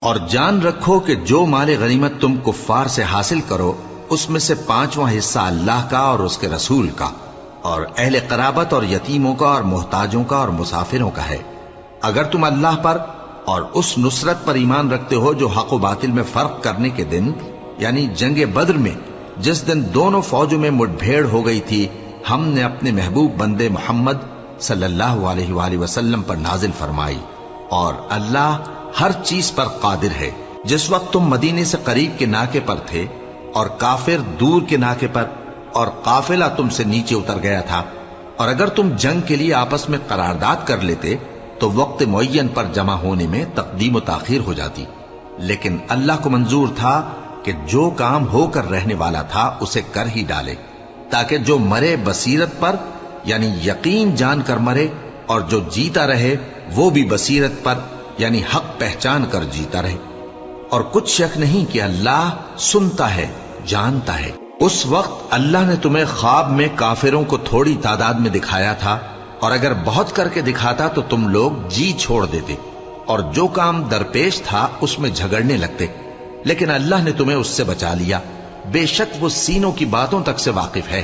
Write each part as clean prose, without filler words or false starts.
اور جان رکھو کہ جو مال غنیمت تم کفار سے حاصل کرو اس میں سے 5واں حصہ اللہ کا اور اس کے رسول کا اور اہل قرابت اور یتیموں کا اور محتاجوں کا اور مسافروں کا ہے، اگر تم اللہ پر اور اس نصرت پر ایمان رکھتے ہو جو حق و باطل میں فرق کرنے کے دن، یعنی جنگ بدر میں جس دن دونوں فوجوں میں مٹ بھیڑ ہو گئی تھی، ہم نے اپنے محبوب بندے محمد صلی اللہ علیہ وآلہ وسلم پر نازل فرمائی، اور اللہ ہر چیز پر قادر ہے۔ جس وقت تم مدینے سے قریب کے ناکے پر تھے اور کافر دور کے ناکے پر، اور قافلہ تم سے نیچے اتر گیا تھا، اور اگر تم جنگ کے لیے آپس میں قرارداد کر لیتے تو وقت معین پر جمع ہونے میں تقدیم و تاخیر ہو جاتی، لیکن اللہ کو منظور تھا کہ جو کام ہو کر رہنے والا تھا اسے کر ہی ڈالے، تاکہ جو مرے بصیرت پر یعنی یقین جان کر مرے، اور جو جیتا رہے وہ بھی بصیرت پر یعنی حق پہچان کر جیتا رہے۔ اور کچھ شک نہیں کہ اللہ سنتا ہے، جانتا ہے۔ اس وقت اللہ نے تمہیں خواب میں کافروں کو تھوڑی تعداد میں دکھایا تھا، اور اگر بہت کر کے دکھاتا تو تم لوگ جی چھوڑ دیتے اور جو کام درپیش تھا اس میں جھگڑنے لگتے، لیکن اللہ نے تمہیں اس سے بچا لیا، بے شک وہ سینوں کی باتوں تک سے واقف ہے۔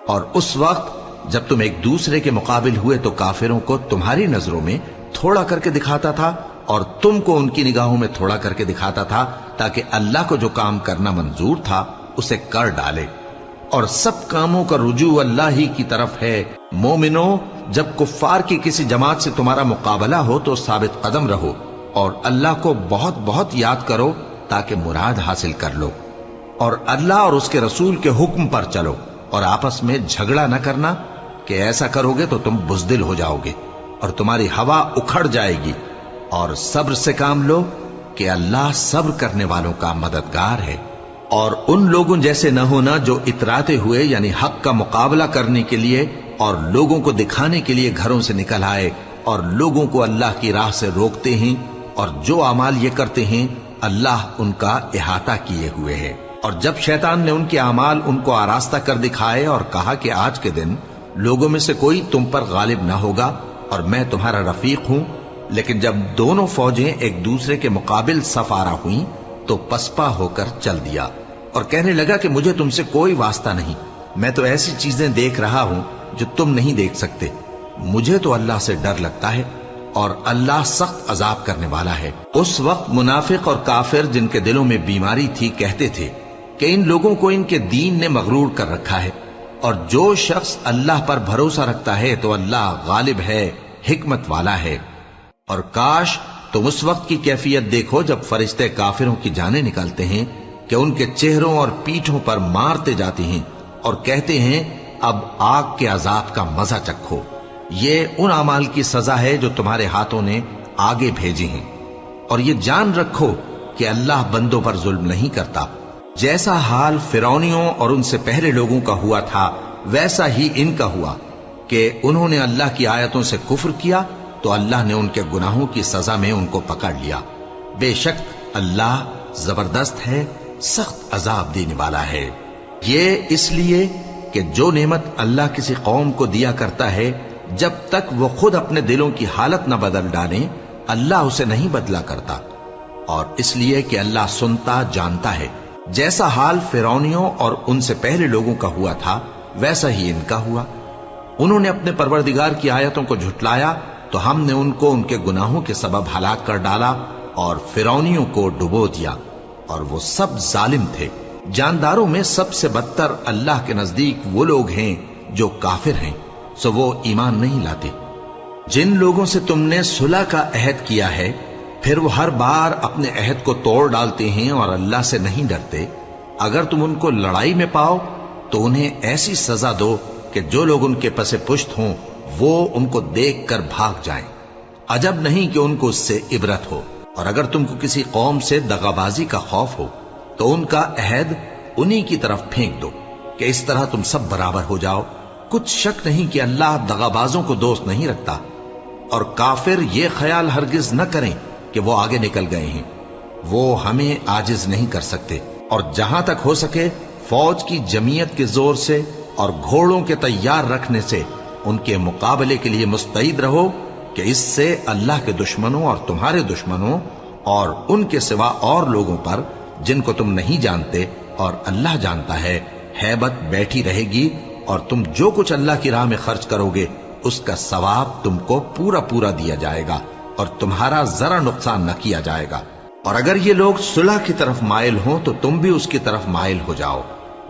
اور اس وقت جب تم ایک دوسرے کے مقابل ہوئے تو کافروں کو تمہاری نظروں میں تھوڑا کر کے دکھاتا تھا اور تم کو ان کی نگاہوں میں تھوڑا کر کے دکھاتا تھا، تاکہ اللہ کو جو کام کرنا منظور تھا اسے کر ڈالے، اور سب کاموں کا رجوع اللہ ہی کی طرف ہے۔ مومنو، جب کفار کی کسی جماعت سے تمہارا مقابلہ ہو تو ثابت قدم رہو اور اللہ کو بہت بہت یاد کرو تاکہ مراد حاصل کر لو، اور اللہ اور اس کے رسول کے حکم پر چلو، اور آپس میں جھگڑا نہ کرنا کہ ایسا کرو گے تو تم بزدل ہو جاؤ گے اور تمہاری ہوا اکھڑ جائے گی، اور صبر سے کام لو کہ اللہ صبر کرنے والوں کا مددگار ہے۔ اور ان لوگوں جیسے نہ ہونا جو اتراتے ہوئے یعنی حق کا مقابلہ کرنے کے لیے اور لوگوں کو دکھانے کے لیے گھروں سے نکل آئے اور لوگوں کو اللہ کی راہ سے روکتے ہیں، اور جو اعمال یہ کرتے ہیں اللہ ان کا احاطہ کیے ہوئے ہے۔ اور جب شیطان نے ان کے اعمال ان کو آراستہ کر دکھائے اور کہا کہ آج کے دن لوگوں میں سے کوئی تم پر غالب نہ ہوگا اور میں تمہارا رفیق ہوں، لیکن جب دونوں فوجیں ایک دوسرے کے مقابل صف آرا ہوئیں تو پسپا ہو کر چل دیا اور کہنے لگا کہ مجھے تم سے کوئی واسطہ نہیں، میں تو ایسی چیزیں دیکھ رہا ہوں جو تم نہیں دیکھ سکتے، مجھے تو اللہ سے ڈر لگتا ہے اور اللہ سخت عذاب کرنے والا ہے۔ اس وقت منافق اور کافر جن کے دلوں میں بیماری تھی کہتے تھے کہ ان لوگوں کو ان کے دین نے مغرور کر رکھا ہے، اور جو شخص اللہ پر بھروسہ رکھتا ہے تو اللہ غالب ہے، حکمت والا ہے۔ اور کاش تم اس وقت کی کیفیت دیکھو جب فرشتے کافروں کی جانیں نکالتے ہیں کہ ان کے چہروں اور پیٹھوں پر مارتے جاتے ہیں اور کہتے ہیں اب آگ کے عذاب کا مزہ چکھو، یہ ان اعمال کی سزا ہے جو تمہارے ہاتھوں نے آگے بھیجی ہیں۔ اور یہ جان رکھو کہ اللہ بندوں پر ظلم نہیں کرتا، جیسا حال فرعونیوں اور ان سے پہلے لوگوں کا ہوا تھا ویسا ہی ان کا ہوا کہ انہوں نے اللہ کی آیتوں سے کفر کیا تو اللہ نے ان کے گناہوں کی سزا میں ان کو پکڑ لیا، بے شک اللہ زبردست ہے، سخت عذاب دینے والا ہے۔ یہ اس لیے کہ جو نعمت اللہ کسی قوم کو دیا کرتا ہے جب تک وہ خود اپنے دلوں کی حالت نہ بدل ڈالیں اللہ اسے نہیں بدلا کرتا، اور اس لیے کہ اللہ سنتا جانتا ہے۔ جیسا حال فرعونیوں اور ان سے پہلے لوگوں کا ہوا تھا ویسا ہی ان کا ہوا، انہوں نے اپنے پروردگار کی آیتوں کو جھٹلایا تو ہم نے ان کو ان کے گناہوں کے سبب ہلاک کر ڈالا اور فرعونیوں کو ڈبو دیا، اور وہ سب ظالم تھے۔ جانداروں میں سب سے بدتر اللہ کے نزدیک وہ لوگ ہیں جو کافر ہیں، سو وہ ایمان نہیں لاتے۔ جن لوگوں سے تم نے صلح کا عہد کیا ہے پھر وہ ہر بار اپنے عہد کو توڑ ڈالتے ہیں اور اللہ سے نہیں ڈرتے، اگر تم ان کو لڑائی میں پاؤ تو انہیں ایسی سزا دو کہ جو لوگ ان کے پس پشت ہوں وہ ان کو دیکھ کر بھاگ جائیں، عجب نہیں کہ ان کو اس سے عبرت ہو۔ اور اگر تم کو کسی قوم سے دغابازی کا خوف ہو تو ان کا عہد انہی کی طرف پھینک دو کہ اس طرح تم سب برابر ہو جاؤ، کچھ شک نہیں کہ اللہ دغابازوں کو دوست نہیں رکھتا۔ اور کافر یہ خیال ہرگز نہ کریں کہ وہ آگے نکل گئے ہیں، وہ ہمیں عاجز نہیں کر سکتے، اور جہاں تک ہو سکے فوج کی جمعیت کے زور سے اور گھوڑوں کے تیار رکھنے سے ان کے مقابلے کے لیے مستعد رہو کہ اس سے اللہ کے دشمنوں اور تمہارے دشمنوں اور ان کے سوا اور لوگوں پر جن کو تم نہیں جانتے اور اللہ جانتا ہے ہیبت بیٹھی رہے گی، اور تم جو کچھ اللہ کی راہ میں خرچ کرو گے اس کا ثواب تم کو پورا پورا دیا جائے گا اور تمہارا ذرا نقصان نہ کیا جائے گا۔ اور اگر یہ لوگ صلح کی طرف مائل ہوں تو تم بھی اس کی طرف مائل ہو جاؤ،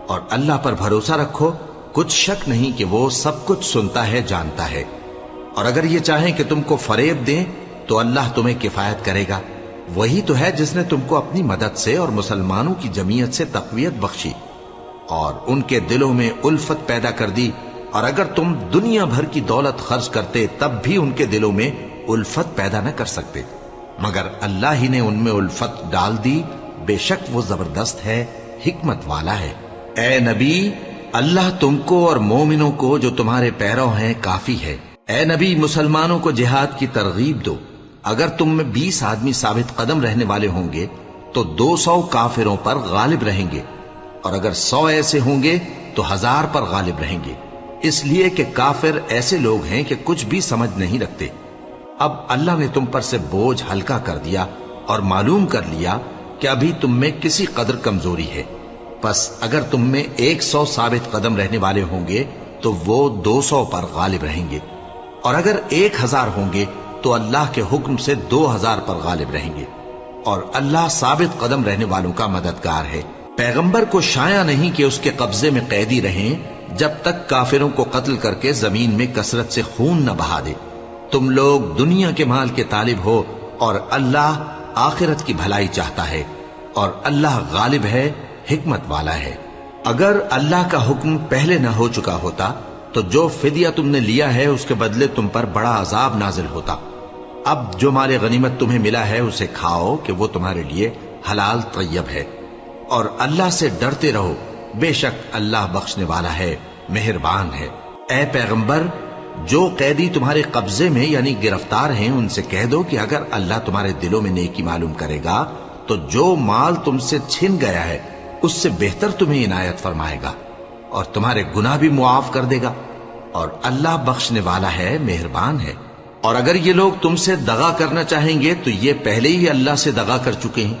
اور اللہ پر بھروسہ رکھو، کچھ شک نہیں کہ وہ سب کچھ سنتا ہے، جانتا ہے۔ اور اگر یہ چاہیں کہ تم کو فریب دیں تو اللہ تمہیں کفایت کرے گا، وہی تو ہے جس نے تم کو اپنی مدد سے اور مسلمانوں کی جمعیت سے تقویت بخشی اور ان کے دلوں میں الفت پیدا کر دی، اور اگر تم دنیا بھر کی دولت خرچ کرتے تب بھی ان کے دلوں میں الفت پیدا نہ کر سکتے، مگر اللہ ہی نے ان میں الفت ڈال دی، بے شک وہ زبردست ہے، حکمت والا ہے۔ اے نبی، اللہ تم کو اور مومنوں کو جو تمہارے پیرو ہیں کافی ہے۔ اے نبی، مسلمانوں کو جہاد کی ترغیب دو۔ اگر تم میں 20 آدمی ثابت قدم رہنے والے ہوں گے تو 200 کافروں پر غالب رہیں گے، اور اگر 100 ایسے ہوں گے تو 1000 پر غالب رہیں گے، اس لیے کہ کافر ایسے لوگ ہیں کہ کچھ بھی سمجھ نہیں رکھتے۔ اب اللہ نے تم پر سے بوجھ ہلکا کر دیا اور معلوم کر لیا کہ ابھی تم میں کسی قدر کمزوری ہے، پس اگر تم میں 100 ثابت قدم رہنے والے ہوں گے تو وہ 200 پر غالب رہیں گے، اور اگر 1000 ہوں گے تو اللہ کے حکم سے 2000 پر غالب رہیں گے، اور اللہ ثابت قدم رہنے والوں کا مددگار ہے۔ پیغمبر کو شایع نہیں کہ اس کے قبضے میں قیدی رہیں جب تک کافروں کو قتل کر کے زمین میں کثرت سے خون نہ بہا دے۔ تم لوگ دنیا کے مال کے طالب ہو اور اللہ آخرت کی بھلائی چاہتا ہے، اور اللہ غالب ہے، حکمت والا ہے۔ اگر اللہ کا حکم پہلے نہ ہو چکا ہوتا تو جو فدیہ تم نے لیا ہے اس کے بدلے تم پر بڑا عذاب نازل ہوتا۔ اب جو مال غنیمت تمہیں ملا ہے اسے کھاؤ کہ وہ تمہارے لیے حلال طیب ہے، اور اللہ سے ڈرتے رہو، بے شک اللہ بخشنے والا ہے، مہربان ہے۔ اے پیغمبر، جو قیدی تمہارے قبضے میں یعنی گرفتار ہیں ان سے کہہ دو کہ اگر اللہ تمہارے دلوں میں نیکی معلوم کرے گا تو جو مال تم سے چھن گیا ہے اس سے بہتر تمہیں عنایت فرمائے گا اور تمہارے گناہ بھی معاف کر دے گا، اور اللہ بخشنے والا ہے، مہربان ہے۔ اور اگر یہ لوگ تم سے دغا کرنا چاہیں گے تو یہ پہلے ہی اللہ سے دغا کر چکے ہیں،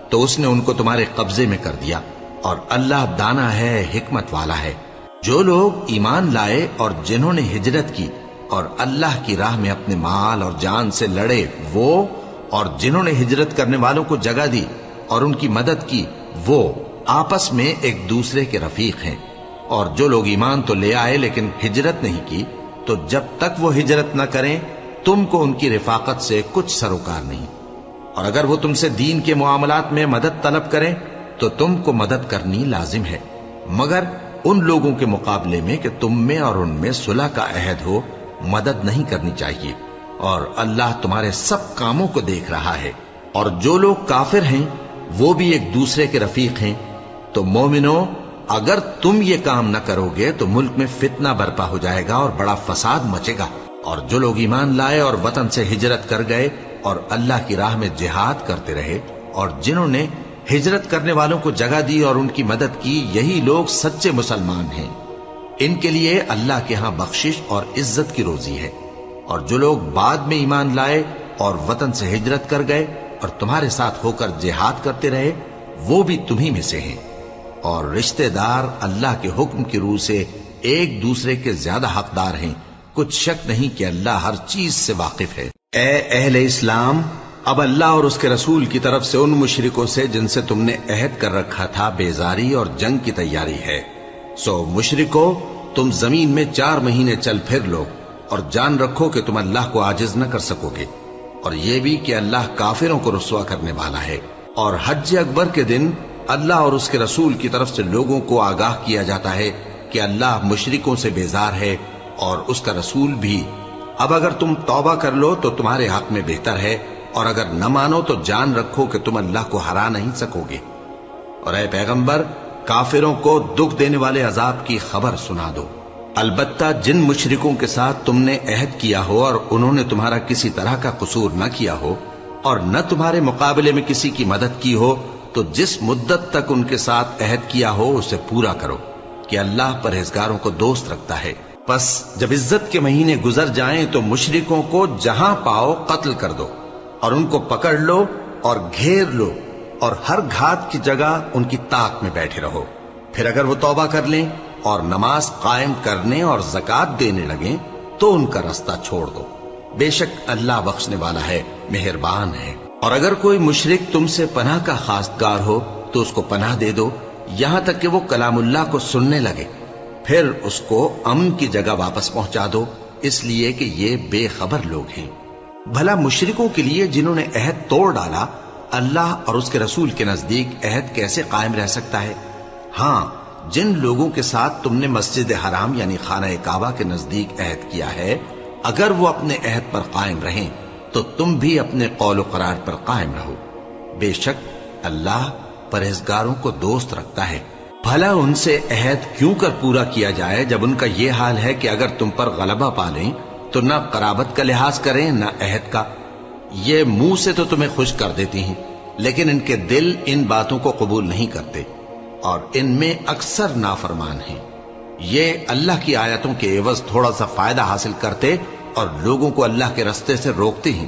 تو اس نے ان کو تمہارے قبضے میں کر دیا، اور اللہ دانا ہے، حکمت والا ہے۔ جو لوگ ایمان لائے اور جنہوں نے ہجرت کی اور اللہ کی راہ میں اپنے مال اور جان سے لڑے، وہ اور جنہوں نے ہجرت کرنے والوں کو جگہ دی اور ان کی مدد کی، وہ آپس میں ایک دوسرے کے رفیق ہیں۔ اور جو لوگ ایمان تو لے آئے لیکن ہجرت نہیں کی، تو جب تک وہ ہجرت نہ کریں تم کو ان کی رفاقت سے کچھ سروکار نہیں، اور اگر وہ تم سے دین کے معاملات میں مدد طلب کریں تو تم کو مدد کرنی لازم ہے، مگر ان لوگوں کے مقابلے میں کہ تم میں اور ان میں صلح کا عہد ہو مدد نہیں کرنی چاہیے، اور اللہ تمہارے سب کاموں کو دیکھ رہا ہے۔ اور جو لوگ کافر ہیں وہ بھی ایک دوسرے کے رفیق ہیں۔ تو مومنو، اگر تم یہ کام نہ کرو گے تو ملک میں فتنہ برپا ہو جائے گا اور بڑا فساد مچے گا۔ اور جو لوگ ایمان لائے اور وطن سے ہجرت کر گئے اور اللہ کی راہ میں جہاد کرتے رہے، اور جنہوں نے ہجرت کرنے والوں کو جگہ دی اور ان کی مدد کی، یہی لوگ سچے مسلمان ہیں۔ ان کے لیے اللہ کے ہاں بخشش اور عزت کی روزی ہے۔ اور جو لوگ بعد میں ایمان لائے اور وطن سے ہجرت کر گئے اور تمہارے ساتھ ہو کر جہاد کرتے رہے، وہ بھی تمہیں میں سے ہیں۔ اور رشتہ دار اللہ کے حکم کی روح سے ایک دوسرے کے زیادہ حقدار ہیں، کچھ شک نہیں کہ اللہ ہر چیز سے واقف ہے۔ اے اہل اسلام، اب اللہ اور اس کے رسول کی طرف سے ان مشرکوں سے جن سے تم نے عہد کر رکھا تھا بیزاری اور جنگ کی تیاری ہے۔ سو مشرکو، تم زمین میں 4 مہینے چل پھر لو اور جان رکھو کہ تم اللہ کو عاجز نہ کر سکو گے، اور یہ بھی کہ اللہ کافروں کو رسوا کرنے والا ہے۔ اور حج اکبر کے دن اللہ اور اس کے رسول کی طرف سے لوگوں کو آگاہ کیا جاتا ہے کہ اللہ مشرکوں سے بیزار ہے اور اس کا رسول بھی۔ اب اگر تم توبہ کر لو تو تمہارے حق میں بہتر ہے، اور اگر نہ مانو تو جان رکھو کہ تم اللہ کو ہرا نہیں سکو گے۔ اور اے پیغمبر، کافروں کو دکھ دینے والے عذاب کی خبر سنا دو۔ البتہ جن مشرکوں کے ساتھ تم نے عہد کیا ہو اور انہوں نے تمہارا کسی طرح کا قصور نہ کیا ہو اور نہ تمہارے مقابلے میں کسی کی مدد کی ہو، تو جس مدت تک ان کے ساتھ عہد کیا ہو اسے پورا کرو، کہ اللہ پرہیزگاروں کو دوست رکھتا ہے۔ پس جب عزت کے مہینے گزر جائیں تو مشرکوں کو جہاں پاؤ قتل کر دو، اور ان کو پکڑ لو اور گھیر لو اور ہر گھات کی جگہ ان کی طاق میں بیٹھے رہو. پھر اگر وہ توبہ کر لیں اور نماز قائم کرنے اور زکات دینے لگیں تو ان کا رستہ چھوڑ دو. بے شک اللہ بخشنے والا ہے، مہربان ہے. اور اگر کوئی مشرک تم سے پناہ کا خواستگار ہو تو اس کو پناہ دے دو یہاں تک کہ وہ کلام اللہ کو سننے لگے، پھر اس کو امن کی جگہ واپس پہنچا دو، اس لیے کہ یہ بے خبر لوگ ہیں. بھلا مشرکوں کے لیے جنہوں نے عہد توڑ ڈالا اللہ اور اس کے رسول کے نزدیک عہد کیسے قائم رہ سکتا ہے؟ ہاں، جن لوگوں کے ساتھ تم نے مسجد حرام یعنی خانہ کعبہ کے نزدیک عہد کیا ہے، اگر وہ اپنے عہد پر قائم رہیں تو تم بھی اپنے قول و قرار پر قائم رہو. بے شک اللہ پرہیزگاروں کو دوست رکھتا ہے. بھلا ان سے عہد کیوں کر پورا کیا جائے جب ان کا یہ حال ہے کہ اگر تم پر غلبہ پالیں تو نہ قرابت کا لحاظ کریں نہ عہد کا. یہ منہ سے تو تمہیں خوش کر دیتی ہیں لیکن ان کے دل ان باتوں کو قبول نہیں کرتے اور ان میں اکثر نافرمان ہیں. یہ اللہ کی آیتوں کے عوض تھوڑا سا فائدہ حاصل کرتے اور لوگوں کو اللہ کے رستے سے روکتے ہیں.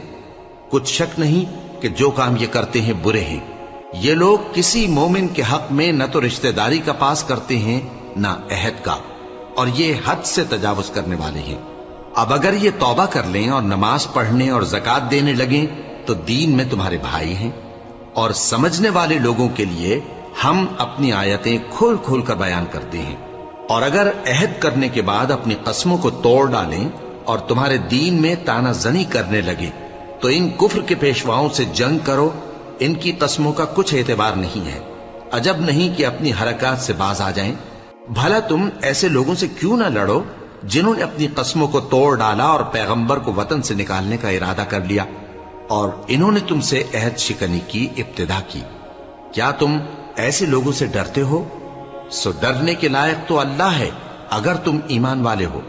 کچھ شک نہیں کہ جو کام یہ کرتے ہیں برے ہیں. یہ لوگ کسی مومن کے حق میں نہ تو رشتہ داری کا پاس کرتے ہیں نہ عہد کا، اور یہ حد سے تجاوز کرنے والے ہیں. اب اگر یہ توبہ کر لیں اور نماز پڑھنے اور زکات دینے لگیں تو دین میں تمہارے بھائی ہیں. اور سمجھنے والے لوگوں کے لیے ہم اپنی آیتیں کھول کھول کر بیان کرتے ہیں. اور اگر عہد کرنے کے بعد اپنی قسموں کو توڑ ڈالیں اور تمہارے دین میں تانا زنی کرنے لگے تو ان کفر کے پیشواؤں سے جنگ کرو. ان کی قسموں کا کچھ اعتبار نہیں ہے. عجب نہیں کہ اپنی حرکات سے باز آ جائیں. بھلا تم ایسے لوگوں سے کیوں نہ لڑو جنہوں نے اپنی قسموں کو توڑ ڈالا اور پیغمبر کو وطن سے نکالنے کا ارادہ کر لیا اور انہوں نے تم سے عہد شکنی کی ابتدا کی. کیا تم ایسے لوگوں سے ڈرتے ہو؟ سو ڈرنے کے لائق تو اللہ ہے اگر تم ایمان والے ہو.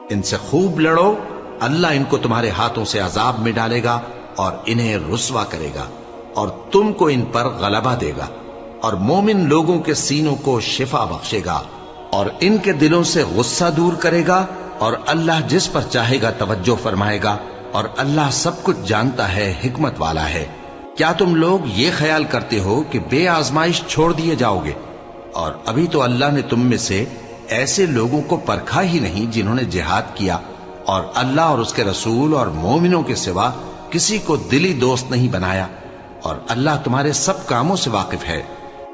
ان سے خوب لڑو، اللہ ان کو تمہارے ہاتھوں سے عذاب میں ڈالے گا اور انہیں رسوا کرے گا اور تم کو ان پر غلبہ دے گا اور مومن لوگوں کے سینوں کو شفا بخشے گا اور ان کے دلوں سے غصہ دور کرے گا اور اللہ جس پر چاہے گا توجہ فرمائے گا اور اللہ سب کچھ جانتا ہے، حکمت والا ہے. کیا تم لوگ یہ خیال کرتے ہو کہ بے آزمائش چھوڑ دیے جاؤ گے؟ اور ابھی تو اللہ نے تم میں سے ایسے لوگوں کو پرکھا ہی نہیں جنہوں نے جہاد کیا اور اللہ اور اس کے رسول اور مومنوں کے سوا کسی کو دلی دوست نہیں بنایا، اور اللہ تمہارے سب کاموں سے واقف ہے.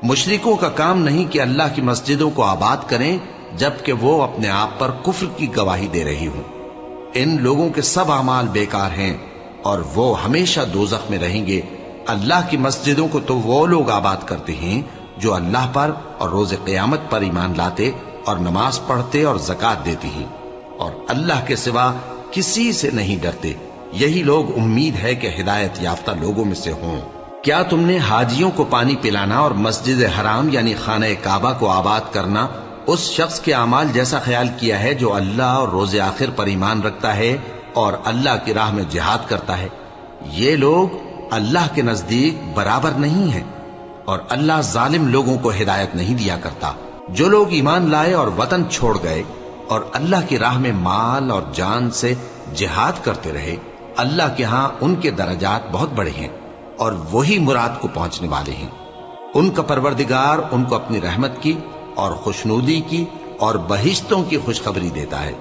مشرکوں کا کام نہیں کہ اللہ کی مسجدوں کو آباد کریں جبکہ وہ اپنے آپ پر کفر کی گواہی دے رہی ہوں. ان لوگوں کے سب اعمال بیکار ہیں اور وہ ہمیشہ دوزخ میں رہیں گے. اللہ کی مسجدوں کو تو وہ لوگ آباد کرتے ہیں جو اللہ پر اور روز قیامت پر ایمان لاتے اور نماز پڑھتے اور زکات دیتے ہیں اور اللہ کے سوا کسی سے نہیں ڈرتے. یہی لوگ امید ہے کہ ہدایت یافتہ لوگوں میں سے ہوں. کیا تم نے حاجیوں کو پانی پلانا اور مسجد حرام یعنی خانہ کعبہ کو آباد کرنا اس شخص کے اعمال جیسا خیال کیا ہے جو اللہ اور روز آخر پر ایمان رکھتا ہے اور اللہ کی راہ میں جہاد کرتا ہے؟ یہ لوگ اللہ کے نزدیک برابر نہیں ہیں اور اللہ ظالم لوگوں کو ہدایت نہیں دیا کرتا. جو لوگ ایمان لائے اور وطن چھوڑ گئے اور اللہ کی راہ میں مال اور جان سے جہاد کرتے رہے، اللہ کے ہاں ان کے درجات بہت بڑے ہیں اور وہی مراد کو پہنچنے والے ہیں. ان کا پروردگار ان کو اپنی رحمت کی اور خوشنودی کی اور بہشتوں کی خوشخبری دیتا ہے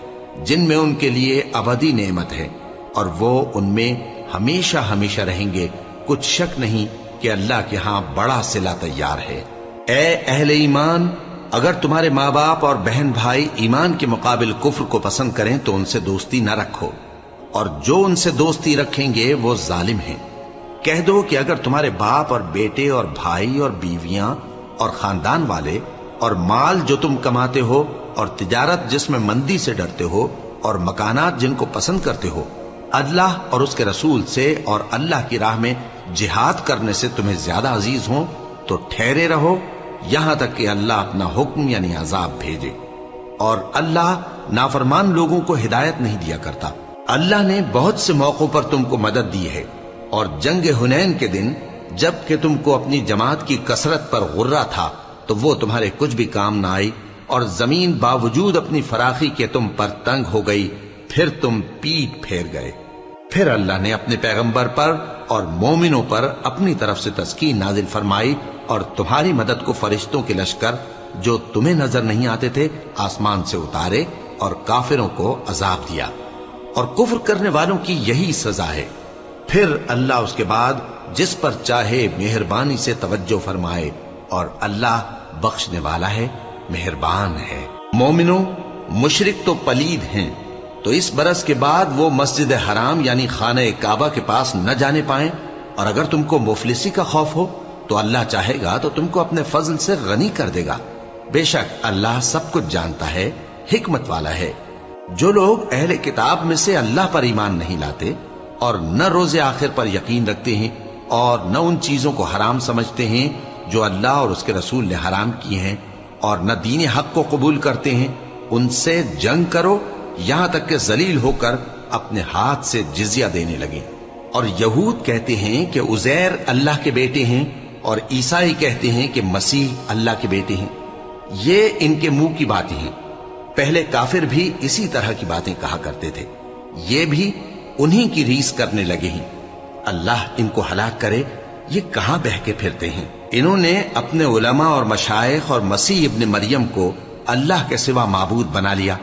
جن میں ان کے لیے ابدی نعمت ہے اور وہ ان میں ہمیشہ ہمیشہ رہیں گے. کچھ شک نہیں کہ اللہ کے ہاں بڑا صلہ تیار ہے. اے اہل ایمان، اگر تمہارے ماں باپ اور بہن بھائی ایمان کے مقابل کفر کو پسند کریں تو ان سے دوستی نہ رکھو، اور جو ان سے دوستی رکھیں گے وہ ظالم ہیں. کہہ دو کہ اگر تمہارے باپ اور بیٹے اور بھائی اور بیویاں اور خاندان والے اور مال جو تم کماتے ہو اور تجارت جس میں مندی سے ڈرتے ہو اور مکانات جن کو پسند کرتے ہو اللہ اور اس کے رسول سے اور اللہ کی راہ میں جہاد کرنے سے تمہیں زیادہ عزیز ہوں تو ٹھہرے رہو یہاں تک کہ اللہ اپنا حکم یعنی عذاب بھیجے. اور اللہ نافرمان لوگوں کو ہدایت نہیں دیا کرتا. اللہ نے بہت سے موقعوں پر تم کو مدد دی ہے، اور جنگ حنین کے دن جب کہ تم کو اپنی جماعت کی کثرت پر غرہ تھا تو وہ تمہارے کچھ بھی کام نہ آئی، اور زمین باوجود اپنی فراخی کے تم پر تنگ ہو گئی، پھر تم پیٹ پھیر گئے. پھر اللہ نے اپنے پیغمبر پر اور مومنوں پر اپنی طرف سے تسکین نازل فرمائی اور تمہاری مدد کو فرشتوں کے لشکر جو تمہیں نظر نہیں آتے تھے آسمان سے اتارے اور کافروں کو عذاب دیا، اور کفر کرنے والوں کی یہی سزا ہے۔ پھر اللہ اس کے بعد جس پر چاہے مہربانی سے توجہ فرمائے، اور اللہ بخشنے والا ہے، مہربان ہے۔ مومنوں، مشرک تو پلید ہیں، تو اس برس کے بعد وہ مسجد حرام یعنی خانہ کعبہ کے پاس نہ جانے پائیں، اور اگر تم کو مفلسی کا خوف ہو تو اللہ چاہے گا تو تم کو اپنے فضل سے غنی کر دے گا۔ بے شک اللہ سب کچھ جانتا ہے، حکمت والا ہے۔ جو لوگ اہل کتاب میں سے اللہ پر ایمان نہیں لاتے اور نہ روز آخر پر یقین رکھتے ہیں اور نہ ان چیزوں کو حرام سمجھتے ہیں جو اللہ اور اس کے رسول نے حرام کیے ہیں، اور نہ دین حق کو قبول کرتے ہیں، ان سے جنگ کرو یہاں تک کہ ذلیل ہو کر اپنے ہاتھ سے جزیہ دینے لگے۔ اور یہود کہتے ہیں کہ عزیر اللہ کے بیٹے ہیں، اور عیسائی کہتے ہیں کہ مسیح اللہ کے بیٹے ہیں۔ یہ ان کے منہ کی باتیں ہیں، پہلے کافر بھی اسی طرح کی باتیں کہا کرتے تھے، یہ بھی انہی کی ریس کرنے لگے ہیں۔ اللہ ان کو ہلاک کرے، یہ کہاں بہہ کے پھرتے ہیں؟ انہوں نے اپنے علماء اور مشائخ اور مسیح ابن مریم کو اللہ کے سوا معبود بنا لیا،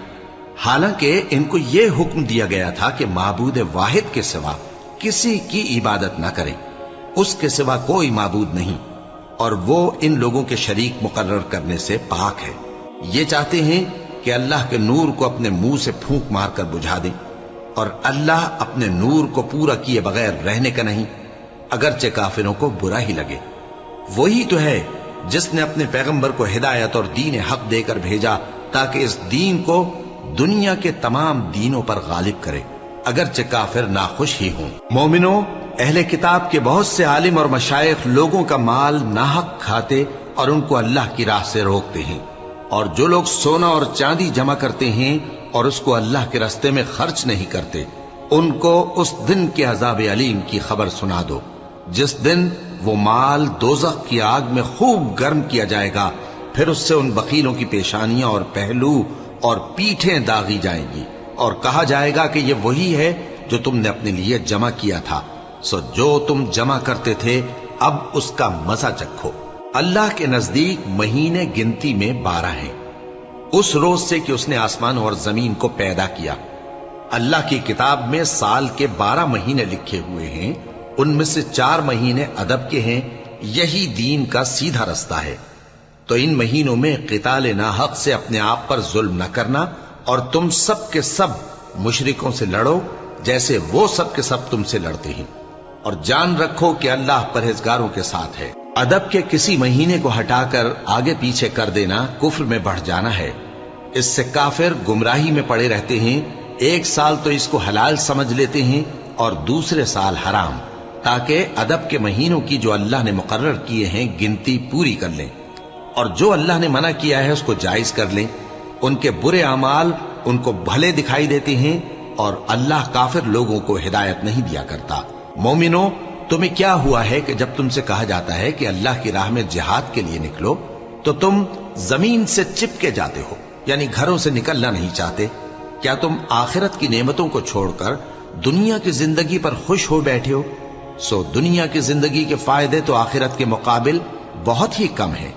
حالانکہ ان کو یہ حکم دیا گیا تھا کہ معبود واحد کے سوا کسی کی عبادت نہ کریں، اس کے سوا کوئی معبود نہیں، اور وہ ان لوگوں کے شریک مقرر کرنے سے پاک ہے۔ یہ چاہتے ہیں کہ اللہ کے نور کو اپنے منہ سے پھونک مار کر بجھا دیں، اور اللہ اپنے نور کو پورا کیے بغیر رہنے کا نہیں، اگرچہ کافروں کو برا ہی لگے۔ وہی تو ہے جس نے اپنے پیغمبر کو ہدایت اور دین حق دے کر بھیجا تاکہ اس دین کو دنیا کے تمام دینوں پر غالب کرے، اگرچہ کافر ناخوش ہی ہوں۔ مومنوں، اہل کتاب کے بہت سے عالم اور مشائخ لوگوں کا مال ناحق کھاتے اور ان کو اللہ کی راہ سے روکتے ہیں، اور جو لوگ سونا اور چاندی جمع کرتے ہیں اور اس کو اللہ کے راستے میں خرچ نہیں کرتے، ان کو اس دن کے عذاب علیم کی خبر سنا دو، جس دن وہ مال دوزخ کی آگ میں خوب گرم کیا جائے گا، پھر اس سے ان بخیلوں کی پیشانیاں اور پہلو اور پیٹھیں داغی جائیں گی، اور کہا جائے گا کہ یہ وہی ہے جو تم نے اپنے لیے جمع کیا تھا، سو جو تم جمع کرتے تھے اب اس کا مزہ چکھو۔ اللہ کے نزدیک مہینے گنتی میں 12 ہیں، اس روز سے کہ اس نے آسمان اور زمین کو پیدا کیا۔ اللہ کی کتاب میں سال کے 12 مہینے لکھے ہوئے ہیں، ان میں سے 4 مہینے ادب کے ہیں، یہی دین کا سیدھا رستہ ہے۔ تو ان مہینوں میں قتال ناحق سے اپنے آپ پر ظلم نہ کرنا، اور تم سب کے سب مشرکوں سے لڑو جیسے وہ سب کے سب تم سے لڑتے ہیں، اور جان رکھو کہ اللہ پرہیزگاروں کے ساتھ ہے۔ ادب کے کسی مہینے کو ہٹا کر آگے پیچھے کر دینا کفر میں بڑھ جانا ہے، اس سے کافر گمراہی میں پڑے رہتے ہیں۔ ایک سال تو اس کو حلال سمجھ لیتے ہیں اور دوسرے سال حرام، تاکہ ادب کے مہینوں کی جو اللہ نے مقرر کیے ہیں گنتی پوری کر لیں، اور جو اللہ نے منع کیا ہے اس کو جائز کر لیں۔ ان کے برے اعمال ان کو بھلے دکھائی دیتے ہیں، اور اللہ کافر لوگوں کو ہدایت نہیں دیا کرتا۔ مومنوں، تمہیں کیا ہوا ہے کہ جب تم سے کہا جاتا ہے کہ اللہ کی راہ میں جہاد کے لیے نکلو تو تم زمین سے چپکے جاتے ہو، یعنی گھروں سے نکلنا نہیں چاہتے؟ کیا تم آخرت کی نعمتوں کو چھوڑ کر دنیا کی زندگی پر خوش ہو بیٹھے ہو؟ سو دنیا کی زندگی کے فائدے تو آخرت کے مقابل بہت ہی کم ہیں۔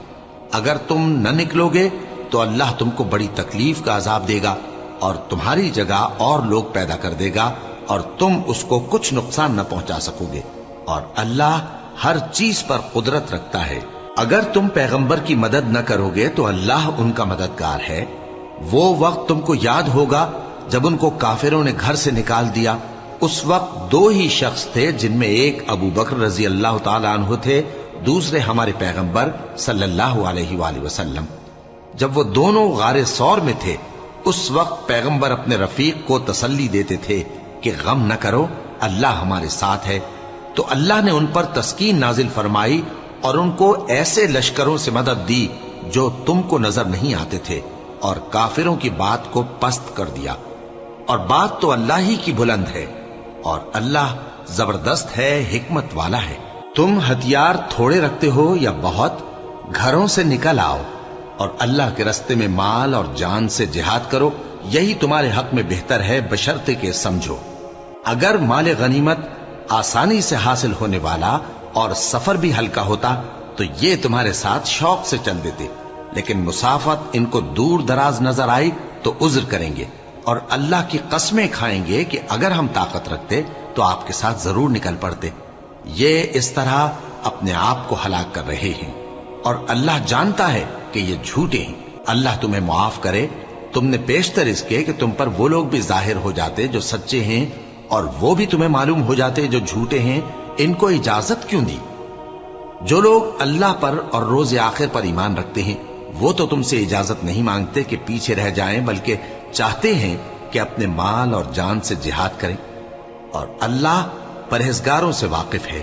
اگر تم نہ نکلو گے تو اللہ تم کو بڑی تکلیف کا عذاب دے گا، اور تمہاری جگہ اور لوگ پیدا کر دے گا، اور تم اس کو کچھ نقصان نہ پہنچا سکو گے، اور اللہ ہر چیز پر قدرت رکھتا ہے۔ اگر تم پیغمبر کی مدد نہ کرو گے تو اللہ ان کا مددگار ہے۔ وہ وقت تم کو یاد ہوگا جب ان کو کافروں نے گھر سے نکال دیا، اس وقت 2 ہی شخص تھے، جن میں ایک ابو بکر رضی اللہ تعالی عنہ تھے، دوسرے ہمارے پیغمبر صلی اللہ علیہ وآلہ وسلم۔ جب وہ دونوں غار ثور میں تھے، اس وقت پیغمبر اپنے رفیق کو تسلی دیتے تھے کہ غم نہ کرو، اللہ ہمارے ساتھ ہے۔ تو اللہ نے ان پر تسکین نازل فرمائی اور ان کو ایسے لشکروں سے مدد دی جو تم کو نظر نہیں آتے تھے، اور کافروں کی بات کو پست کر دیا۔ اور بات تو اللہ ہی کی بلند ہے، اور اللہ زبردست ہے، حکمت والا ہے۔ تم ہتھیار تھوڑے رکھتے ہو یا بہت، گھروں سے نکل آؤ اور اللہ کے راستے میں مال اور جان سے جہاد کرو، یہی تمہارے حق میں بہتر ہے، بشرطے کہ سمجھو۔ اگر مال غنیمت آسانی سے حاصل ہونے والا اور سفر بھی ہلکا ہوتا تو یہ تمہارے ساتھ شوق سے چل دیتے، لیکن مسافت ان کو دور دراز نظر آئی تو عذر کریں گے اور اللہ کی قسمیں کھائیں گے کہ اگر ہم طاقت رکھتے تو آپ کے ساتھ ضرور نکل پڑتے۔ یہ اس طرح اپنے آپ کو ہلاک کر رہے ہیں، اور اللہ جانتا ہے کہ یہ جھوٹے ہیں۔ اللہ تمہیں معاف کرے، تم نے پیشتر اس کے کہ تم پر وہ لوگ بھی ظاہر ہو جاتے جو سچے ہیں، اور وہ بھی تمہیں معلوم ہو جاتے جو جھوٹے ہیں۔ ان کو اجازت کیوں دی؟ جو لوگ اللہ پر اور روز آخر پر ایمان رکھتے ہیں وہ تو تم سے اجازت نہیں مانگتے کہ پیچھے رہ جائیں، بلکہ چاہتے ہیں کہ اپنے مال اور جان سے جہاد کریں، اور اللہ پرہیزگاروں سے واقف ہے۔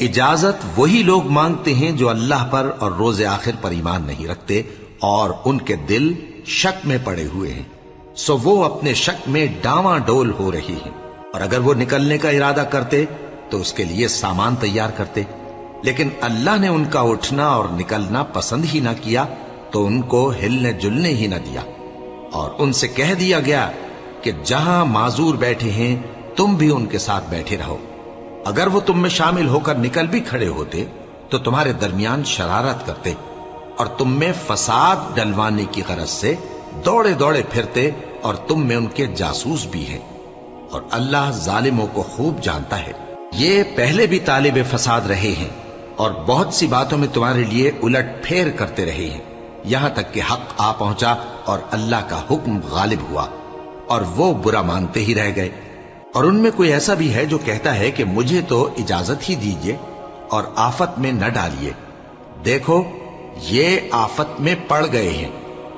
اجازت وہی لوگ مانگتے ہیں جو اللہ پر اور روز آخر پر ایمان نہیں رکھتے اور ان کے دل شک میں پڑے ہوئے ہیں، سو وہ اپنے شک میں ڈاواں ڈول ہو رہی ہیں۔ اور اگر وہ نکلنے کا ارادہ کرتے تو اس کے لیے سامان تیار کرتے، لیکن اللہ نے ان کا اٹھنا اور نکلنا پسند ہی نہ کیا تو ان کو ہلنے جلنے ہی نہ دیا، اور ان سے کہہ دیا گیا کہ جہاں معذور بیٹھے ہیں تم بھی ان کے ساتھ بیٹھے رہو۔ اگر وہ تم میں شامل ہو کر نکل بھی کھڑے ہوتے تو تمہارے درمیان شرارت کرتے اور تم میں فساد ڈلوانے کی غرض سے دوڑے دوڑے پھرتے، اور تم میں ان کے جاسوس بھی ہیں، اور اللہ ظالموں کو خوب جانتا ہے۔ یہ پہلے بھی طالب فساد رہے ہیں اور بہت سی باتوں میں تمہارے لیے الٹ پھیر کرتے رہے ہیں، یہاں تک کہ حق آ پہنچا اور اللہ کا حکم غالب ہوا، اور وہ برا مانتے ہی رہ گئے۔ اور ان میں کوئی ایسا بھی ہے جو کہتا ہے کہ مجھے تو اجازت ہی دیجئے اور آفت میں نہ ڈالیے۔ دیکھو یہ آفت میں پڑ گئے ہیں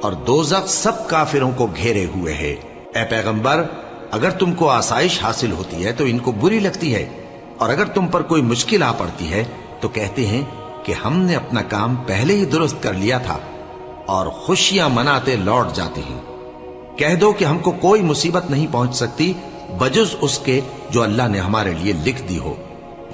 اور دوزخ سب کافروں کو گھیرے ہوئے ہے۔ اے پیغمبر، اگر تم کو آسائش حاصل ہوتی ہے تو ان کو بری لگتی ہے، اور اگر تم پر کوئی مشکل آ پڑتی ہے تو کہتے ہیں کہ ہم نے اپنا کام پہلے ہی درست کر لیا تھا، اور خوشیاں مناتے لوٹ جاتے ہیں۔ کہہ دو کہ ہم کو کوئی مصیبت نہیں پہنچ سکتی بجز اس کے جو اللہ نے ہمارے لیے لکھ دی ہو،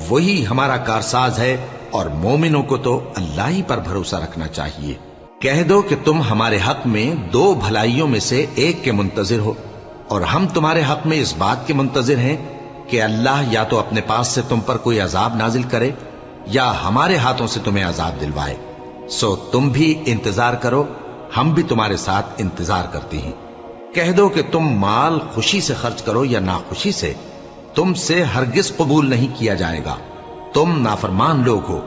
وہی ہمارا کارساز ہے، اور مومنوں کو تو اللہ ہی پر بھروسہ رکھنا چاہیے۔ کہہ دو کہ تم ہمارے حق میں دو بھلائیوں میں سے ایک کے منتظر ہو، اور ہم تمہارے حق میں اس بات کے منتظر ہیں کہ اللہ یا تو اپنے پاس سے تم پر کوئی عذاب نازل کرے یا ہمارے ہاتھوں سے تمہیں عذاب دلوائے، سو تم بھی انتظار کرو، ہم بھی تمہارے ساتھ انتظار کرتے ہیں۔ کہہ دو کہ تم مال خوشی سے خرچ کرو یا ناخوشی سے، تم سے ہرگز قبول نہیں کیا جائے گا، تم نافرمان لوگ ہو،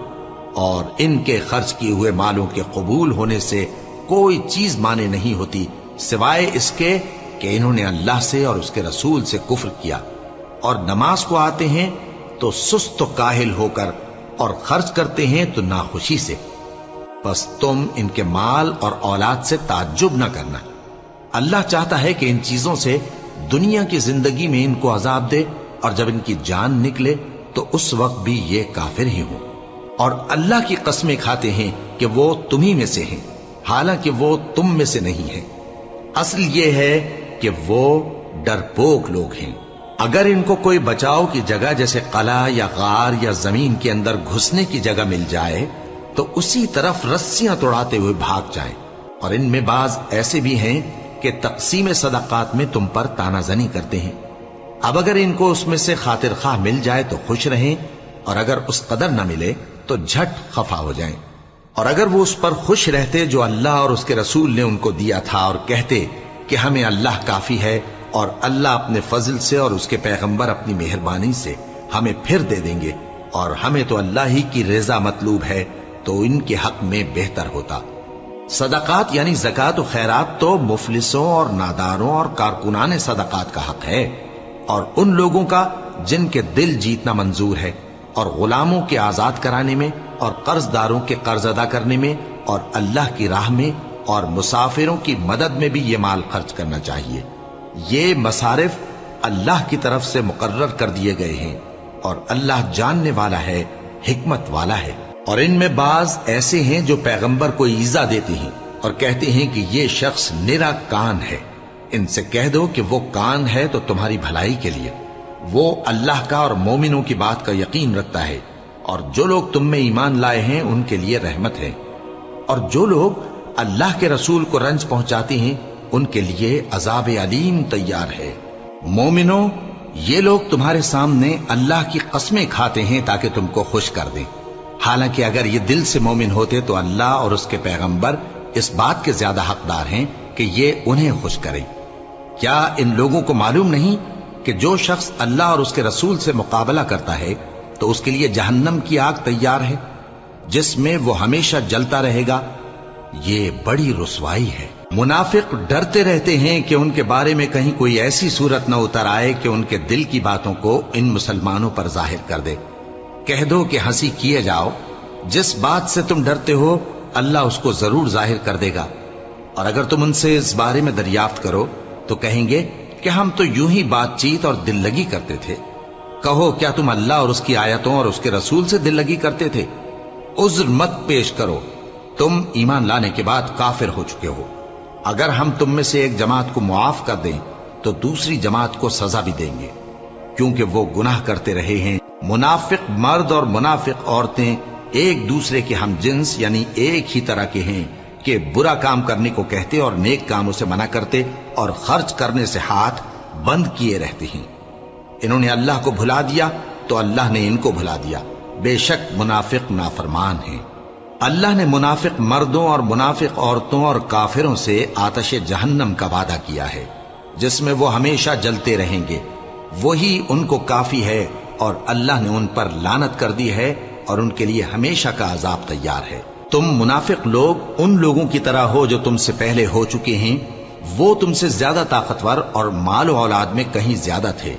اور ان کے خرچ کیے ہوئے مالوں کے قبول ہونے سے کوئی چیز مانے نہیں ہوتی سوائے اس کے کہ انہوں نے اللہ سے اور اس کے رسول سے کفر کیا، اور نماز کو آتے ہیں تو سست و کاہل ہو کر، اور خرچ کرتے ہیں تو ناخوشی سے۔ بس تم ان کے مال اور اولاد سے تعجب نہ کرنا، اللہ چاہتا ہے کہ ان چیزوں سے دنیا کی زندگی میں ان کو عذاب دے، اور جب ان کی جان نکلے تو اس وقت بھی یہ کافر ہی ہوں، اور اللہ کی قسمیں کھاتے ہیں کہ وہ تمہیں میں سے ہیں، حالانکہ وہ تم میں سے نہیں ہیں۔ اصل یہ ہے کہ وہ ڈرپوک لوگ ہیں۔ اگر ان کو کوئی بچاؤ کی جگہ جیسے قلعہ یا غار یا زمین کے اندر گھسنے کی جگہ مل جائے تو اسی طرف رسیاں توڑاتے ہوئے بھاگ جائیں، اور ان میں بعض ایسے بھی ہیں کہ تقسیم صدقات میں تم پر تانا زنی کرتے ہیں۔ اب اگر ان کو اس میں سے خاطر خواہ مل جائے تو خوش رہیں، اور اگر اس قدر نہ ملے تو جھٹ خفا ہو جائیں۔ اور اگر وہ اس پر خوش رہتے جو اللہ اور اس کے رسول نے ان کو دیا تھا، اور کہتے کہ ہمیں اللہ کافی ہے، اور اللہ اپنے فضل سے اور اس کے پیغمبر اپنی مہربانی سے ہمیں پھر دے دیں گے، اور ہمیں تو اللہ ہی کی رضا مطلوب ہے، تو ان کے حق میں بہتر ہوتا۔ صدقات یعنی زکوٰۃ و خیرات تو مفلسوں اور ناداروں اور کارکنان صدقات کا حق ہے، اور ان لوگوں کا جن کے دل جیتنا منظور ہے، اور غلاموں کے آزاد کرانے میں، اور قرض داروں کے قرض ادا کرنے میں، اور اللہ کی راہ میں، اور مسافروں کی مدد میں بھی یہ مال خرچ کرنا چاہیے۔ یہ مصارف اللہ کی طرف سے مقرر کر دیے گئے ہیں، اور اللہ جاننے والا ہے، حکمت والا ہے۔ اور ان میں بعض ایسے ہیں جو پیغمبر کو ایذا دیتے ہیں اور کہتے ہیں کہ یہ شخص نرا کان ہے۔ ان سے کہہ دو کہ وہ کان ہے تو تمہاری بھلائی کے لیے، وہ اللہ کا اور مومنوں کی بات کا یقین رکھتا ہے، اور جو لوگ تم میں ایمان لائے ہیں ان کے لیے رحمت ہے، اور جو لوگ اللہ کے رسول کو رنج پہنچاتے ہیں ان کے لیے عذاب علیم تیار ہے۔ مومنوں، یہ لوگ تمہارے سامنے اللہ کی قسمیں کھاتے ہیں تاکہ تم کو خوش کر دیں، حالانکہ اگر یہ دل سے مومن ہوتے تو اللہ اور اس کے پیغمبر اس بات کے زیادہ حقدار ہیں کہ یہ انہیں خوش کریں۔ کیا ان لوگوں کو معلوم نہیں کہ جو شخص اللہ اور اس کے رسول سے مقابلہ کرتا ہے تو اس کے لیے جہنم کی آگ تیار ہے جس میں وہ ہمیشہ جلتا رہے گا؟ یہ بڑی رسوائی ہے۔ منافق ڈرتے رہتے ہیں کہ ان کے بارے میں کہیں کوئی ایسی صورت نہ اتر آئے کہ ان کے دل کی باتوں کو ان مسلمانوں پر ظاہر کر دے۔ کہہ دو کہ ہنسی کیے جاؤ، جس بات سے تم ڈرتے ہو اللہ اس کو ضرور ظاہر کر دے گا، اور اگر تم ان سے اس بارے میں دریافت کرو تو کہیں گے کہ ہم تو یوں ہی بات چیت اور دل لگی کرتے تھے۔ کہو کیا تم اللہ اور اس کی آیتوں اور اس کے رسول سے دل لگی کرتے تھے؟ عذر مت پیش کرو، تم ایمان لانے کے بعد کافر ہو چکے ہو۔ اگر ہم تم میں سے ایک جماعت کو معاف کر دیں تو دوسری جماعت کو سزا بھی دیں گے، کیونکہ وہ گناہ کرتے رہے ہیں۔ منافق مرد اور منافق عورتیں ایک دوسرے کے ہم جنس یعنی ایک ہی طرح کے ہیں کہ برا کام کرنے کو کہتے اور نیک کاموں سے منع کرتے اور خرچ کرنے سے ہاتھ بند کیے رہتے ہیں۔ انہوں نے اللہ کو بھلا دیا تو اللہ نے ان کو بھلا دیا، بے شک منافق نافرمان ہیں۔ اللہ نے منافق مردوں اور منافق عورتوں اور کافروں سے آتش جہنم کا وعدہ کیا ہے جس میں وہ ہمیشہ جلتے رہیں گے، وہی ان کو کافی ہے، اور اللہ نے ان پر لعنت کر دی ہے اور ان کے لیے ہمیشہ کا عذاب تیار ہے۔ تم منافق لوگ ان لوگوں کی طرح ہو جو تم سے پہلے ہو چکے ہیں، وہ تم سے زیادہ طاقتور اور مال و اولاد میں کہیں زیادہ تھے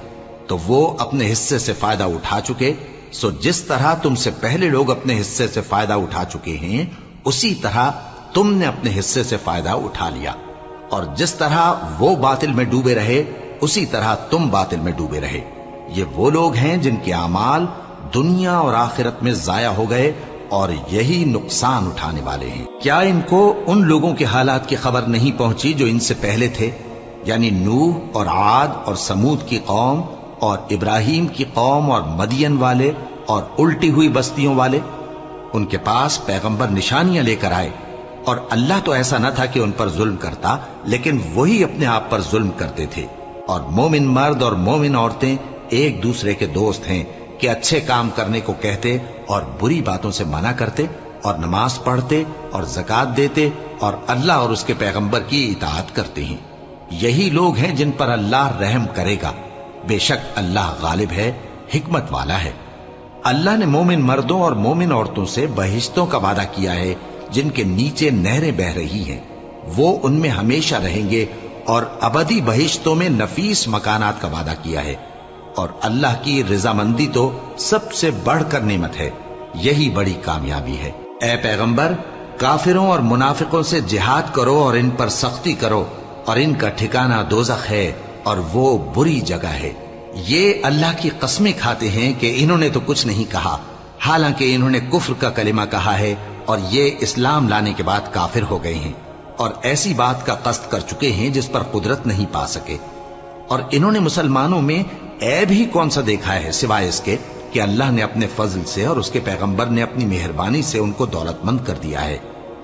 تو وہ اپنے حصے سے فائدہ اٹھا چکے، سو جس طرح تم سے پہلے لوگ اپنے حصے سے فائدہ اٹھا چکے ہیں اسی طرح تم نے اپنے حصے سے فائدہ اٹھا لیا، اور جس طرح وہ باطل میں ڈوبے رہے اسی طرح تم باطل میں ڈوبے رہے۔ یہ وہ لوگ ہیں جن کے اعمال دنیا اور آخرت میں ضائع ہو گئے اور یہی نقصان اٹھانے والے ہیں۔ کیا ان کو ان لوگوں کے حالات کی خبر نہیں پہنچی جو ان سے پہلے تھے، یعنی نوح اور عاد اور سمود کی قوم اور ابراہیم کی قوم اور مدین والے اور الٹی ہوئی بستیوں والے؟ ان کے پاس پیغمبر نشانیاں لے کر آئے، اور اللہ تو ایسا نہ تھا کہ ان پر ظلم کرتا، لیکن وہی اپنے آپ پر ظلم کرتے تھے۔ اور مومن مرد اور مومن عورتیں ایک دوسرے کے دوست ہیں کہ اچھے کام کرنے کو کہتے اور بری باتوں سے منع کرتے اور نماز پڑھتے اور زکوٰۃ دیتے اور اللہ اور اس کے پیغمبر کی اطاعت کرتے ہیں۔ یہی لوگ ہیں جن پر اللہ رحم کرے گا، بے شک اللہ غالب ہے، حکمت والا ہے۔ اللہ نے مومن مردوں اور مومن عورتوں سے بہشتوں کا وعدہ کیا ہے جن کے نیچے نہریں بہ رہی ہیں، وہ ان میں ہمیشہ رہیں گے، اور ابدی بہشتوں میں نفیس مکانات کا وعدہ کیا ہے۔ اور اللہ کی رضامندی تو سب سے بڑھ کر نعمت ہے، یہی بڑی کامیابی ہے۔ اے پیغمبر، کافروں اور منافقوں سے جہاد کرو اور ان پر سختی کرو، اور ان کا ٹھکانہ دوزخ ہے اور وہ بری جگہ ہے۔ یہ اللہ کی قسمیں کھاتے ہیں کہ انہوں نے تو کچھ نہیں کہا، حالانکہ انہوں نے کفر کا کلمہ کہا ہے اور یہ اسلام لانے کے بعد کافر ہو گئے ہیں، اور ایسی بات کا قصد کر چکے ہیں جس پر قدرت نہیں پا سکے۔ اور انہوں نے مسلمانوں میں عیب ہی کون سا دیکھا ہے سوائے اس کے کہ اللہ نے اپنے فضل سے اور اس کے پیغمبر نے اپنی مہربانی سے ان کو دولت مند کر دیا ہے۔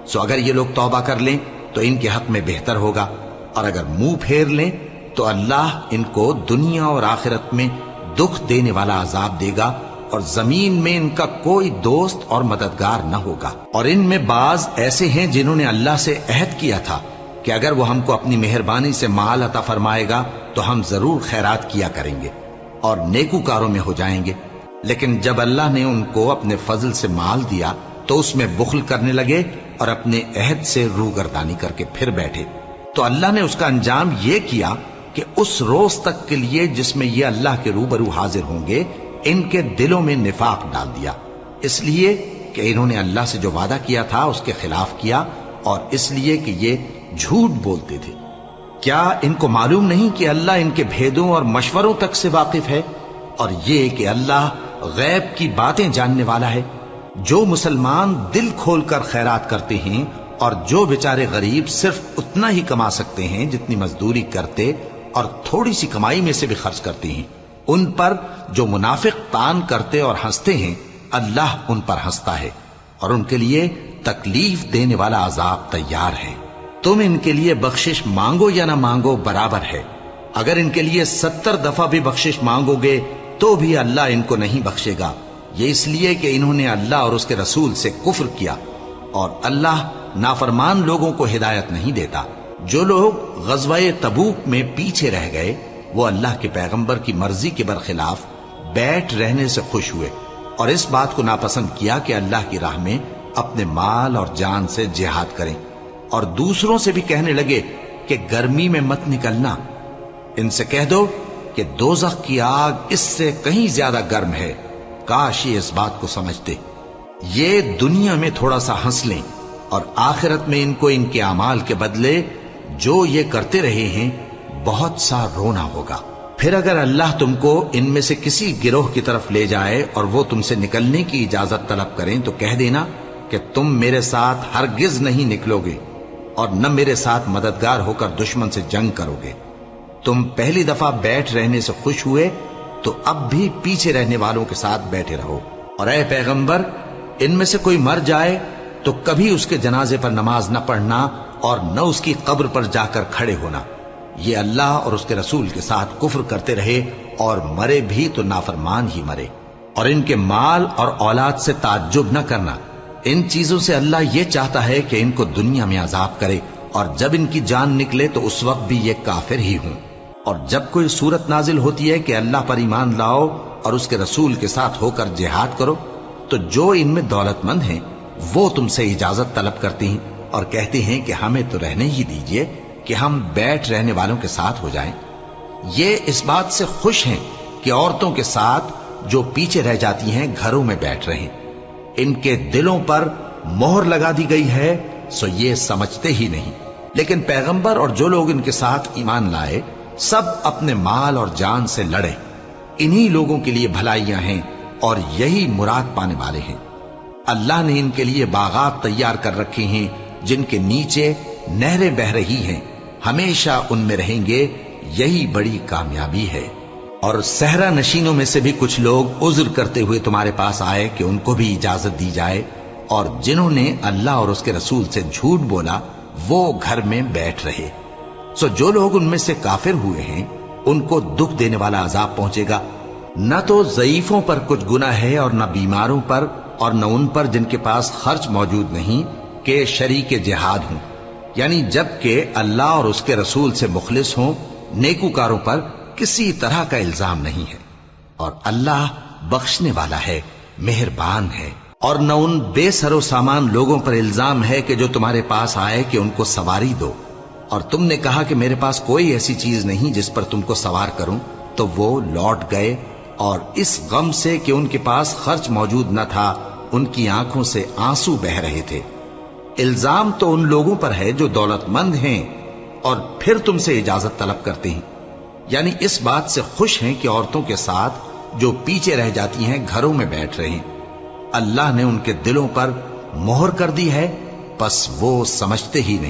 سو اگر یہ لوگ توبہ کر لیں تو ان کے حق میں بہتر ہوگا، اور اگر منہ پھیر لیں تو اللہ ان کو دنیا اور آخرت میں دکھ دینے والا عذاب دے گا، اور زمین میں ان کا کوئی دوست اور مددگار نہ ہوگا۔ اور ان میں بعض ایسے ہیں جنہوں نے اللہ سے عہد کیا تھا کہ اگر وہ ہم کو اپنی مہربانی سے مال عطا فرمائے گا تو ہم ضرور خیرات کیا کریں گے اور نیکوکاروں میں ہو جائیں گے، لیکن جب اللہ نے ان کو اپنے فضل سے مال دیا تو اس میں بخل کرنے لگے اور اپنے عہد سے روگردانی کر کے پھر بیٹھے، تو اللہ نے اس کا انجام یہ کیا کہ اس روز تک کے لیے جس میں یہ اللہ کے روبرو حاضر ہوں گے ان کے دلوں میں نفاق ڈال دیا، اس لیے کہ انہوں نے اللہ سے جو وعدہ کیا تھا اس کے خلاف کیا، اور اس لیے کہ یہ جھوٹ بولتے تھے۔ کیا ان کو معلوم نہیں کہ اللہ ان کے بھیدوں اور مشوروں تک سے واقف ہے، اور یہ کہ اللہ غیب کی باتیں جاننے والا ہے؟ جو مسلمان دل کھول کر خیرات کرتے ہیں اور جو بیچارے غریب صرف اتنا ہی کما سکتے ہیں جتنی مزدوری کرتے اور تھوڑی سی کمائی میں سے بھی خرچ کرتے ہیں، ان پر جو منافق تان کرتے اور ہنستے ہیں اللہ ان پر ہنستا ہے، اور ان کے لیے تکلیف دینے والا عذاب تیار ہے۔ تم ان کے لیے بخشش مانگو یا نہ مانگو برابر ہے، اگر ان کے لیے 70 دفعہ بھی بخشش مانگو گے تو بھی اللہ ان کو نہیں بخشے گا، یہ اس لیے کہ انہوں نے اللہ اور اس کے رسول سے کفر کیا، اور اللہ نافرمان لوگوں کو ہدایت نہیں دیتا۔ جو لوگ غزوہ تبوک میں پیچھے رہ گئے وہ اللہ کے پیغمبر کی مرضی کے برخلاف بیٹھ رہنے سے خوش ہوئے اور اس بات کو ناپسند کیا کہ اللہ کی راہ میں اپنے مال اور جان سے جہاد کریں، اور دوسروں سے بھی کہنے لگے کہ گرمی میں مت نکلنا، ان سے کہہ دو کہ دوزخ کی آگ اس سے کہیں زیادہ گرم ہے، کاش یہ اس بات کو سمجھتے۔ یہ دنیا میں تھوڑا سا ہنس لیں اور آخرت میں ان کو ان کے اعمال کے بدلے جو یہ کرتے رہے ہیں بہت سا رونا ہوگا۔ پھر اگر اللہ تم کو ان میں سے کسی گروہ کی طرف لے جائے اور وہ تم سے نکلنے کی اجازت طلب کریں تو کہہ دینا کہ تم میرے ساتھ ہرگز نہیں نکلو گے اور نہ میرے ساتھ مددگار ہو کر دشمن سے جنگ کرو گے۔ تم پہلی دفعہ بیٹھ رہنے سے خوش ہوئے تو اب بھی پیچھے رہنے والوں کے ساتھ بیٹھے رہو، اور اے پیغمبر ان میں سے کوئی مر جائے تو کبھی اس کے جنازے پر نماز نہ پڑھنا اور نہ اس کی قبر پر جا کر کھڑے ہونا، یہ اللہ اور اس کے رسول کے ساتھ کفر کرتے رہے اور مرے بھی تو نافرمان ہی مرے۔ اور ان کے مال اور اولاد سے تعجب نہ کرنا، ان چیزوں سے اللہ یہ چاہتا ہے کہ ان کو دنیا میں عذاب کرے، اور جب ان کی جان نکلے تو اس وقت بھی یہ کافر ہی ہوں۔ اور جب کوئی صورت نازل ہوتی ہے کہ اللہ پر ایمان لاؤ اور اس کے رسول کے ساتھ ہو کر جہاد کرو تو جو ان میں دولت مند ہیں وہ تم سے اجازت طلب کرتی ہیں اور کہتے ہیں کہ ہمیں تو رہنے ہی دیجئے کہ ہم بیٹھ رہنے والوں کے ساتھ ہو جائیں۔ یہ اس بات سے خوش ہیں کہ عورتوں کے ساتھ جو پیچھے رہ جاتی ہیں گھروں میں بیٹھ رہیں، ان کے دلوں پر مہر لگا دی گئی ہے سو یہ سمجھتے ہی نہیں۔ لیکن پیغمبر اور جو لوگ ان کے ساتھ ایمان لائے سب اپنے مال اور جان سے لڑے، انہی لوگوں کے لیے بھلائیاں ہیں اور یہی مراد پانے والے ہیں۔ اللہ نے ان کے لیے باغات تیار کر رکھے ہیں جن کے نیچے نہریں بہ رہی ہیں، ہمیشہ ان میں رہیں گے، یہی بڑی کامیابی ہے۔ اور صحرا نشینوں میں سے بھی کچھ لوگ عذر کرتے ہوئے تمہارے پاس آئے کہ ان کو بھی اجازت دی جائے، اور جنہوں نے اللہ اور اس کے رسول سے جھوٹ بولا وہ گھر میں بیٹھ رہے۔ سو جو لوگ ان میں سے کافر ہوئے ہیں ان کو دکھ دینے والا عذاب پہنچے گا، نہ تو ضعیفوں پر کچھ گناہ ہے اور نہ بیماروں پر اور نہ ان پر جن کے پاس خرچ موجود نہیں کہ شریک جہاد ہوں، یعنی جب کہ اللہ اور اس کے رسول سے مخلص ہوں، نیکوکاروں پر کسی طرح کا الزام نہیں ہے، اور اللہ بخشنے والا ہے، مہربان ہے۔ اور نہ ان بے سر و سامان لوگوں پر الزام ہے کہ جو تمہارے پاس آئے کہ ان کو سواری دو، اور تم نے کہا کہ میرے پاس کوئی ایسی چیز نہیں جس پر تم کو سوار کروں، تو وہ لوٹ گئے، اور اس غم سے کہ ان کے پاس خرچ موجود نہ تھا ان کی آنکھوں سے آنسو بہ رہے تھے۔ الزام تو ان لوگوں پر ہے جو دولت مند ہیں اور پھر تم سے اجازت طلب کرتے ہیں، یعنی اس بات سے خوش ہیں کہ عورتوں کے ساتھ جو پیچھے رہ جاتی ہیں گھروں میں بیٹھ رہے ہیں۔ اللہ نے ان کے دلوں پر مہر کر دی ہے، پس وہ سمجھتے ہی نہیں۔